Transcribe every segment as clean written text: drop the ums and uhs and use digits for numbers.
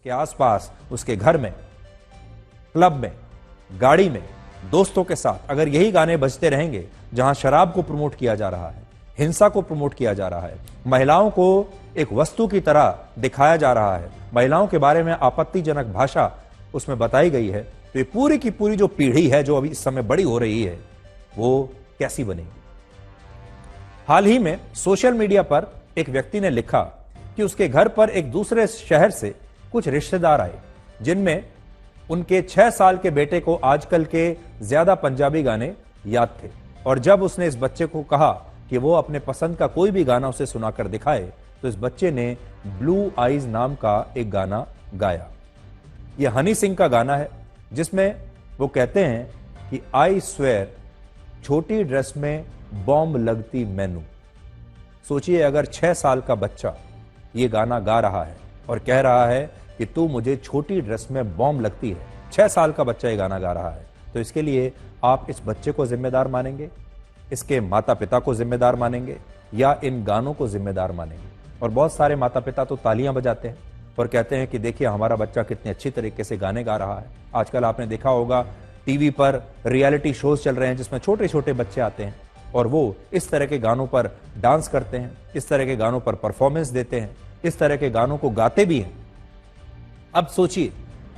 के आसपास, उसके घर में, क्लब में, गाड़ी में, दोस्तों के साथ अगर यही गाने बजते रहेंगे जहां शराब को प्रमोट किया जा रहा है, हिंसा को प्रमोट किया जा रहा है, महिलाओं को एक वस्तु की तरह दिखाया जा रहा है, महिलाओं के बारे में आपत्तिजनक भाषा उसमें बताई गई है, तो ये पूरी की पूरी जो पीढ़ी है जो अभी इस समय बड़ी हो रही है वो कैसी बनेगी। हाल ही में सोशल मीडिया पर एक व्यक्ति ने लिखा कि उसके घर पर एक दूसरे शहर से कुछ रिश्तेदार आए जिनमें उनके 6 साल के बेटे को आजकल के ज्यादा पंजाबी गाने याद थे, और जब उसने इस बच्चे को कहा कि वो अपने पसंद का कोई भी गाना उसे सुनाकर दिखाए तो इस बच्चे ने ब्लू आइज नाम का एक गाना गाया। यह हनी सिंह का गाना है जिसमें वो कहते हैं कि आई स्वेयर छोटी ड्रेस में बॉम्ब लगती मैनू। सोचिए अगर 6 साल का बच्चा ये गाना गा रहा है और कह रहा है कि तू मुझे छोटी ड्रेस में बॉम्ब लगती है, 6 साल का बच्चा ये गाना गा रहा है, तो इसके लिए आप इस बच्चे को जिम्मेदार मानेंगे, इसके माता पिता को जिम्मेदार मानेंगे, या इन गानों को जिम्मेदार मानेंगे? और बहुत सारे माता पिता तो तालियां बजाते हैं और कहते हैं कि देखिए हमारा बच्चा कितने अच्छी तरीके से गाने गा रहा है। आजकल आपने देखा होगा टीवी पर रियलिटी शोज चल रहे हैं जिसमें छोटे छोटे बच्चे आते हैं और वो इस तरह के गानों पर डांस करते हैं, इस तरह के गानों पर परफॉर्मेंस देते हैं, इस तरह के गानों को गाते भी हैं। अब सोचिए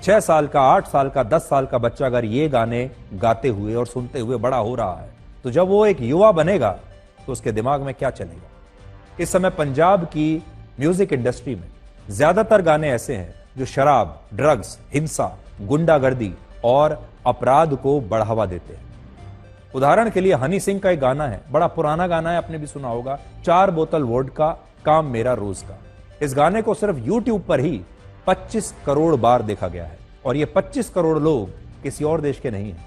6 साल का, 8 साल का, 10 साल का बच्चा अगर ये गाने गाते हुए और सुनते हुए बड़ा हो रहा है तो जब वो एक युवा बनेगा तो उसके दिमाग में क्या चलेगा। इस समय पंजाब की म्यूजिक इंडस्ट्री में ज्यादातर गाने ऐसे हैं जो शराब, ड्रग्स, हिंसा, गुंडागर्दी और अपराध को बढ़ावा देते हैं। उदाहरण के लिए हनी सिंह का एक गाना है, बड़ा पुराना गाना है, आपने भी सुना होगा, 4 बोतल वोडका काम मेरा रोज का। इस गाने को सिर्फ यूट्यूब पर ही 25 करोड़ बार देखा गया है, और ये 25 करोड़ लोग किसी और देश के नहीं हैं,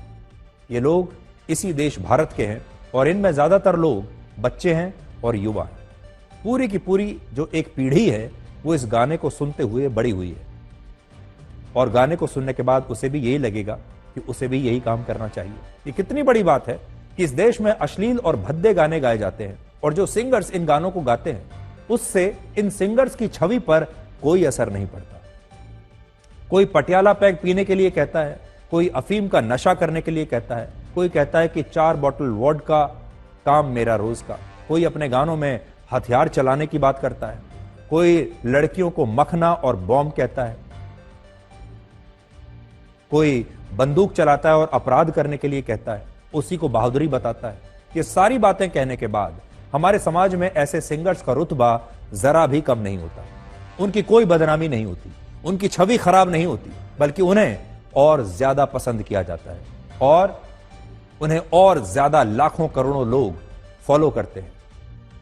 ये लोग इसी देश भारत के हैं, और इनमें ज्यादातर लोग बच्चे हैं और युवा हैं। पूरी की पूरी जो एक पीढ़ी है वो इस गाने को सुनते हुए बड़ी हुई है, और गाने को सुनने के बाद उसे भी यही लगेगा कि उसे भी यही काम करना चाहिए। ये कितनी बड़ी बात है कि इस देश में अश्लील और भद्दे गाने गाए जाते हैं, और जो सिंगर्स इन गानों को गाते हैं उससे इन सिंगर्स की छवि पर कोई असर नहीं पड़ता। कोई पटियाला पैक पीने के लिए कहता है, कोई अफीम का नशा करने के लिए कहता है, कोई कहता है कि 4 बोतल वोडका काम मेरा रोज का, कोई अपने गानों में हथियार चलाने की बात करता है, कोई लड़कियों को मखना और बॉम्ब कहता है, कोई बंदूक चलाता है और अपराध करने के लिए कहता है, उसी को बहादुरी बताता है। ये सारी बातें कहने के बाद हमारे समाज में ऐसे सिंगर्स का रुतबा जरा भी कम नहीं होता, उनकी कोई बदनामी नहीं होती, उनकी छवि खराब नहीं होती, बल्कि उन्हें और ज्यादा पसंद किया जाता है, और उन्हें और ज्यादा लाखों करोड़ों लोग फॉलो करते हैं,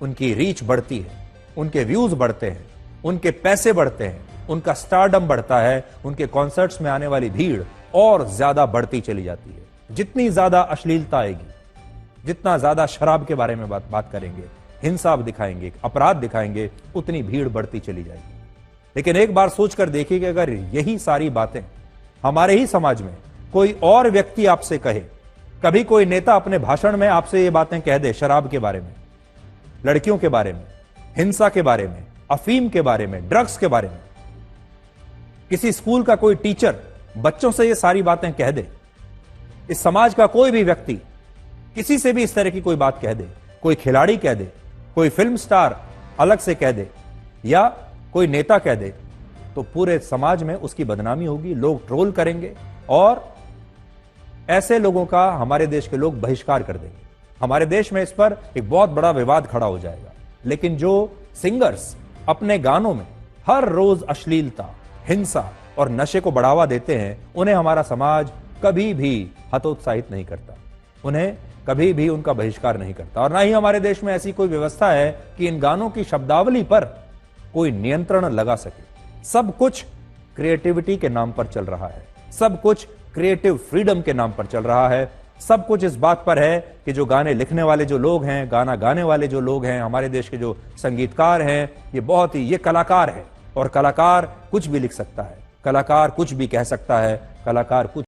उनकी रीच बढ़ती है, उनके व्यूज बढ़ते हैं, उनके पैसे बढ़ते हैं, उनका स्टारडम बढ़ता है, उनके कॉन्सर्ट्स में आने वाली भीड़ और ज्यादा बढ़ती चली जाती है। जितनी ज्यादा अश्लीलता आएगी, जितना ज्यादा शराब के बारे में बात करेंगे, हिंसा दिखाएंगे, अपराध दिखाएंगे, उतनी भीड़ बढ़ती चली जाएगी। लेकिन एक बार सोचकर देखिए कि अगर यही सारी बातें हमारे ही समाज में कोई और व्यक्ति आपसे कहे, कभी कोई नेता अपने भाषण में आपसे ये बातें कह दे, शराब के बारे में, लड़कियों के बारे में, हिंसा के बारे में, अफीम के बारे में, ड्रग्स के बारे में, किसी स्कूल का कोई टीचर बच्चों से ये सारी बातें कह दे, इस समाज का कोई भी व्यक्ति किसी से भी इस तरह की कोई बात कह दे, कोई खिलाड़ी कह दे, कोई फिल्म स्टार अलग से कह दे, या कोई नेता कह दे, तो पूरे समाज में उसकी बदनामी होगी, लोग ट्रोल करेंगे, और ऐसे लोगों का हमारे देश के लोग बहिष्कार कर देंगे। हमारे देश में इस पर एक बहुत बड़ा विवाद खड़ा हो जाएगा। लेकिन जो सिंगर्स अपने गानों में हर रोज अश्लीलता, हिंसा और नशे को बढ़ावा देते हैं, उन्हें हमारा समाज कभी भी हतोत्साहित नहीं करता, उन्हें कभी भी उनका बहिष्कार नहीं करता, और ना ही हमारे देश में ऐसी कोई व्यवस्था है कि इन गानों की शब्दावली पर कोई नियंत्रण लगा सके। सब कुछ क्रिएटिविटी के नाम पर चल रहा है, सब कुछ क्रिएटिव फ्रीडम के नाम पर चल रहा है, सब कुछ इस बात पर है कि जो गाने लिखने वाले जो लोग हैं, गाना गाने वाले जो लोग हैं, हमारे देश के जो संगीतकार हैं, ये कलाकार है, और कलाकार कुछ भी लिख सकता है, कलाकार कुछ भी कह सकता है, कलाकार कुछ